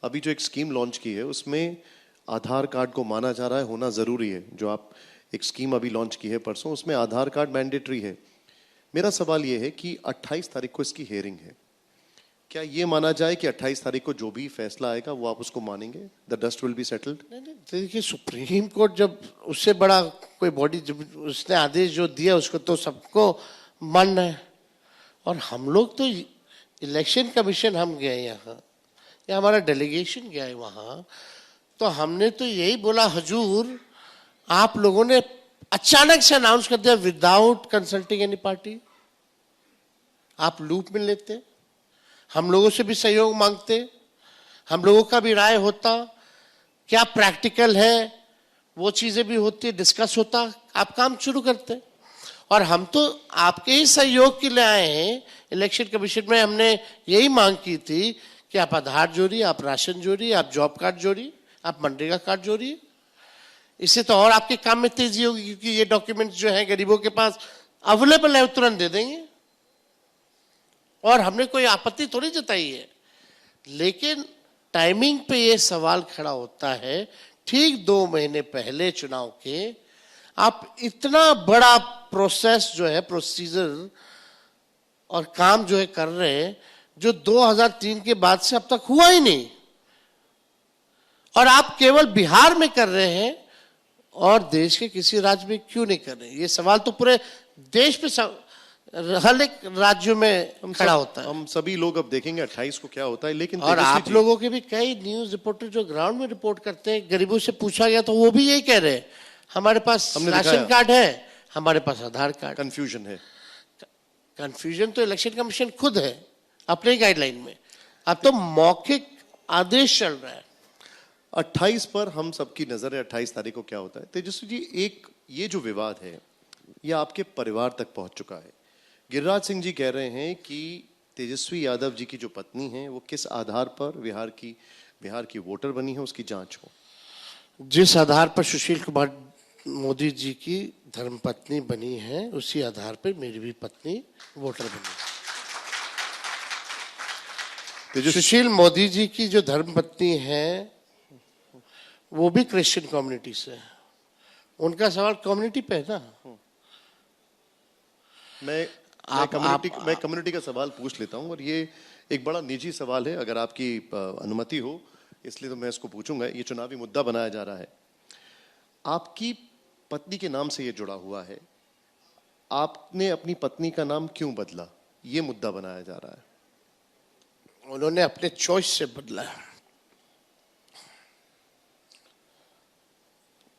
अभी जो एक स्कीम लॉन्च की है उसमें आधार कार्ड को माना जा रहा है होना जरूरी है। जो आप एक स्कीम अभी लॉन्च की है परसों, उसमें आधार कार्ड मैंडेटरी है। मेरा सवाल यह है कि 28 तारीख को इसकी हेयरिंग है, क्या ये माना जाए कि 28 तारीख को जो भी फैसला आएगा वो आप उसको मानेंगे? The dust will be settled. देखिए, सुप्रीम कोर्ट जब उससे बड़ा कोई बॉडी जब उसने आदेश जो दिया उसको तो सबको मानना है। और हम लोग तो इलेक्शन कमीशन हम गए यहाँ, या हमारा डेलीगेशन गया है वहाँ, तो हमने तो यही बोला, हजूर आप लोगों ने अचानक से अनाउंस कर दिया विदाउट कंसल्टिंग एनी पार्टी। आप लूप में लेते, हम लोगों से भी सहयोग मांगते, हम लोगों का भी राय होता, क्या प्रैक्टिकल है वो चीजें भी होती, डिस्कस होता, आप काम शुरू करते। और हम तो आपके ही सहयोग के लिए आए हैं। इलेक्शन कमीशन में हमने यही मांग की थी कि आप आधार जोड़िए, आप राशन जोड़िए, आप जॉब कार्ड जोड़िए, आप मनरेगा कार्ड जोड़िए। इससे तो और आपके काम में तेजी होगी, क्योंकि ये डॉक्यूमेंट जो है गरीबों के पास अवेलेबल है, तुरंत दे देंगे। और हमने कोई आपत्ति थोड़ी जताई है, लेकिन टाइमिंग पे ये सवाल खड़ा होता है। ठीक 2 महीने पहले चुनाव के आप इतना बड़ा प्रोसेस जो है, प्रोसीजर और काम जो है कर रहे हैं, जो 2003 के बाद से अब तक हुआ ही नहीं। और आप केवल बिहार में कर रहे हैं और देश के किसी राज्य में क्यों नहीं कर रहे? ये सवाल तो पूरे देश पे हर एक राज्यों में खड़ा होता है। हम सभी लोग अब देखेंगे 28 को क्या होता है। लेकिन और आप लोगों के भी कई न्यूज रिपोर्टर जो ग्राउंड में रिपोर्ट करते हैं, गरीबों से पूछा गया तो वो भी यही कह रहे हैं, हमारे पास राशन कार्ड है, हमारे पास आधार कार्ड। कंफ्यूजन है। कंफ्यूजन तो इलेक्शन कमीशन खुद है अपने गाइडलाइन में। अब तो मौखिक आदेश चल रहा है। 28 पर हम सबकी नजर है, 28 तारीख को क्या होता है। तेजस्वी जी, एक ये जो विवाद है ये आपके परिवार तक पहुंच चुका है। गिरिराज सिंह जी कह रहे हैं कि तेजस्वी यादव जी की जो पत्नी है वो किस आधार पर बिहार की वोटर बनी है, उसकी जांच हो। जिस आधार पर सुशील कुमार मोदी जी की धर्मपत्नी बनी है, उसी आधार पर मेरी भी पत्नी वोटर बनी। सुशील मोदी जी की जो धर्मपत्नी है वो भी क्रिश्चियन कम्युनिटी से है। उनका सवाल कम्युनिटी पे है ना। मैं कम्युनिटी का सवाल पूछ लेता हूं, और ये एक बड़ा निजी सवाल है, अगर आपकी अनुमति हो, इसलिए तो मैं इसको पूछूंगा। ये चुनावी मुद्दा बनाया जा रहा है, आपकी पत्नी के नाम से ये जुड़ा हुआ है, आपने अपनी पत्नी का नाम क्यों बदला, ये मुद्दा बनाया जा रहा है। उन्होंने अपने चॉइस से बदला है,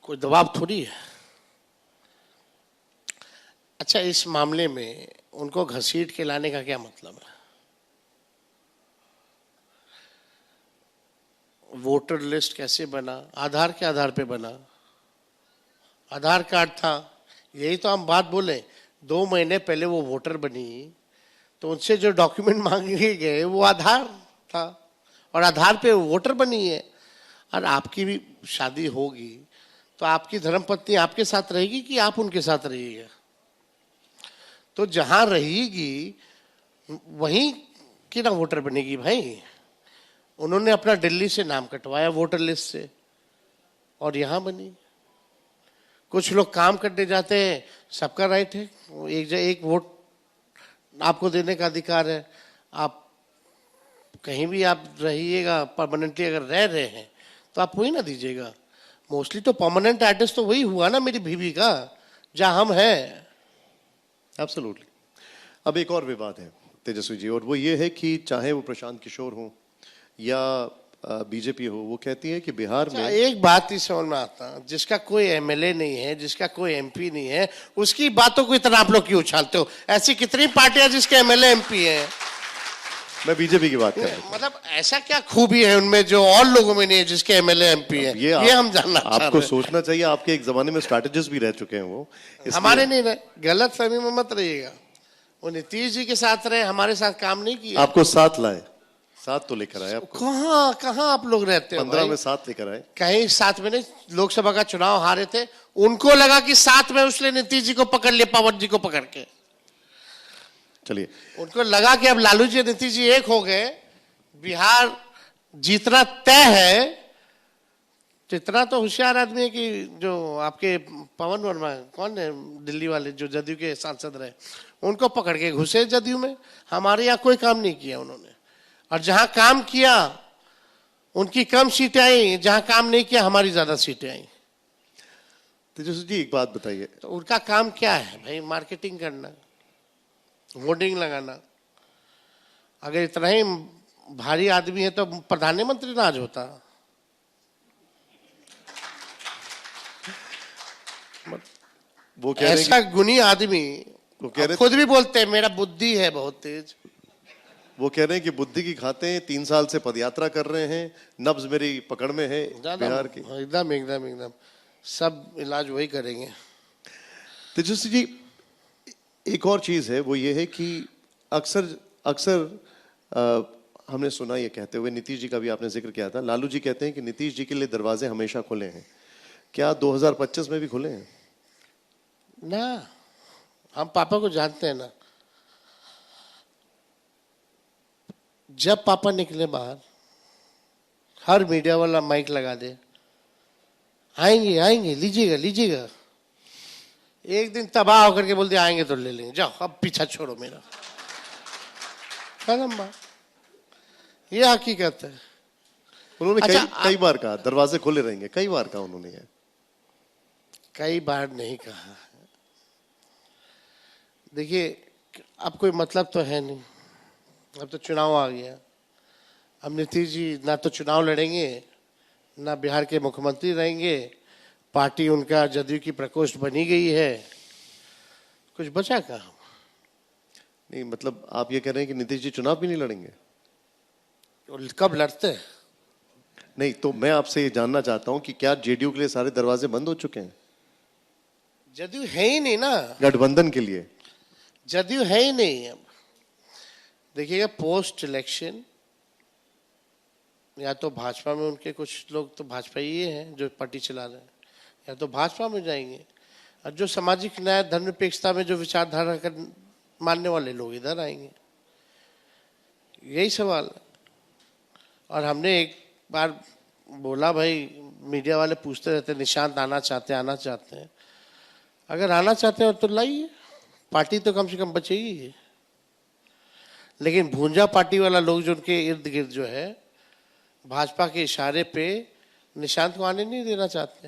कोई दबाव थोड़ी है। अच्छा, इस मामले में उनको घसीट के लाने का क्या मतलब है? वोटर लिस्ट कैसे बना? आधार के आधार पे बना, आधार कार्ड था। यही तो हम बात बोले, 2 महीने पहले वो वोटर बनी तो उनसे जो डॉक्यूमेंट मांगे गए वो आधार था, और आधार पे वोटर बनी है। और आपकी भी शादी होगी तो आपकी धर्मपत्नी आपके साथ रहेगी कि आप उनके साथ रहिएगा? तो जहां रहेगी वहीं की ना वोटर बनेगी भाई। उन्होंने अपना दिल्ली से नाम कटवाया वोटर लिस्ट से और यहां बनी। कुछ लोग काम करने जाते हैं, सबका राइट है, एक वोट आपको देने का अधिकार है। आप कहीं भी आप रहिएगा, परमानेंटली अगर रह रहे हैं तो आप वही ना दीजिएगा। मोस्टली तो परमानेंट एड्रेस तो वही हुआ ना मेरी बीवी का, जहां हम हैं। एब्सोल्युटली। अब एक और विवाद है तेजस्वी जी, और वो ये है कि चाहे वो प्रशांत किशोर हो या बीजेपी हो, वो कहती है कि बिहार में एक बात ही समझ में आता, जिसका कोई एमएलए नहीं है, जिसका कोई एमपी नहीं है, उसकी बातों को इतना आप लोग क्यों उछालते हो? ऐसी कितनी पार्टियां जिसके एमएलए एमपी हैं। मैं बीजेपी की बात कर रहा हूं। मतलब ऐसा क्या खूबी है उनमें जो और लोगों में नहीं है जिसके एमएलए एमपी है? ये हम जानना चाहते हैं। आपको सोचना चाहिए, आपके एक जमाने में स्ट्रैटेजिस्ट भी रह चुके हैं वो। हमारे नहीं रहे, गलत फहमी में मत रहिएगा। वो नीतीश जी के साथ रहे, हमारे साथ काम नहीं किया। आपको साथ लाए, साथ तो लेकर आए आपको। कहाँ आप लोग रहते हो? 15 में साथ लेकर आए। कहीं साथ में नहीं। लोकसभा का चुनाव हारे थे, उनको लगा कि साथ में उसने नीतीश जी को पकड़ लिया, पवन जी को पकड़ के। चलिए, उनको लगा कि अब लालू जी नीतीश जी एक हो गए, बिहार जीतना तय है, तो इतना तो होशियार आदमी है कि जो आपके पवन वर्मा कौन है दिल्ली वाले जो जदयू के सांसद रहे, उनको पकड़ के घुसे जदयू में। हमारे यहाँ कोई काम नहीं किया उन्होंने, और जहां काम किया उनकी कम सीटें आई, जहां काम नहीं किया हमारी ज्यादा सीटें आई। तेजस्वी जी एक बात बताइए, तो उनका काम क्या है भाई? मार्केटिंग करना, होर्डिंग लगाना। अगर इतना ही भारी आदमी है तो प्रधानमंत्री ना आज होता। वो कह रहे हैं ऐसा गुणी आदमी, वो कह रहे खुद भी बोलते हैं मेरा बुद्धि है बहुत तेज। वो कह रहे हैं कि बुद्धि की खाते हैं, 3 साल से पदयात्रा कर रहे हैं, नब्ज मेरी पकड़ में है बिहार की। एकदम एकदम एकदम सब इलाज वही करेंगे। तेजस्वी जी एक और चीज है, वो ये है कि अक्सर अक्सर हमने सुना ये कहते हुए, नीतीश जी का भी आपने जिक्र किया था, लालू जी कहते हैं कि नीतीश जी के लिए दरवाजे हमेशा खुले हैं। क्या 2025 में भी खुले हैं? ना, हम पापा को जानते हैं ना। जब पापा निकले बाहर, हर मीडिया वाला माइक लगा दे, आएंगे आएंगे लीजिएगा लीजिएगा। एक दिन तबाह होकर के बोल दिया आएंगे तो ले लेंगे, जाओ अब पीछा छोड़ो मेरा। खत्म बात, ये हकीकत है। उन्होंने अच्छा, कई बार कहा दरवाजे खुले रहेंगे, कई बार कहा उन्होंने ये। कई बार नहीं कहा। देखिए अब कोई मतलब तो है नहीं, अब तो चुनाव आ गया। अब नीतीश जी ना तो चुनाव लड़ेंगे, ना बिहार के मुख्यमंत्री रहेंगे, पार्टी उनका जदयू की प्रकोष्ठ बनी गई है, कुछ बचा कहाँ? नहीं मतलब आप ये कह रहे हैं कि नीतीश जी चुनाव भी नहीं लड़ेंगे? कब लड़ते हैं? नहीं तो मैं आपसे ये जानना चाहता हूं कि क्या जेडीयू के लिए सारे दरवाजे बंद हो चुके हैं? जदयू है ही नहीं ना गठबंधन के लिए। जदयू है ही नहीं। अब देखिएगा पोस्ट इलेक्शन या तो भाजपा में उनके कुछ लोग तो भाजपा ही हैं जो पार्टी चला रहे हैं, या तो भाजपा में जाएंगे, और जो सामाजिक न्याय धर्मनिरपेक्षता में जो विचारधारा कर मानने वाले लोग इधर आएंगे। यही सवाल है। और हमने एक बार बोला भाई, मीडिया वाले पूछते रहते निशांत आना चाहते हैं। अगर आना चाहते हैं तो लाइए, पार्टी तो कम से कम बचेगी। लेकिन भूंजा पार्टी वाला लोग जो उनके इर्द गिर्द जो है भाजपा के इशारे पे निशांत को आने नहीं देना चाहते हैं।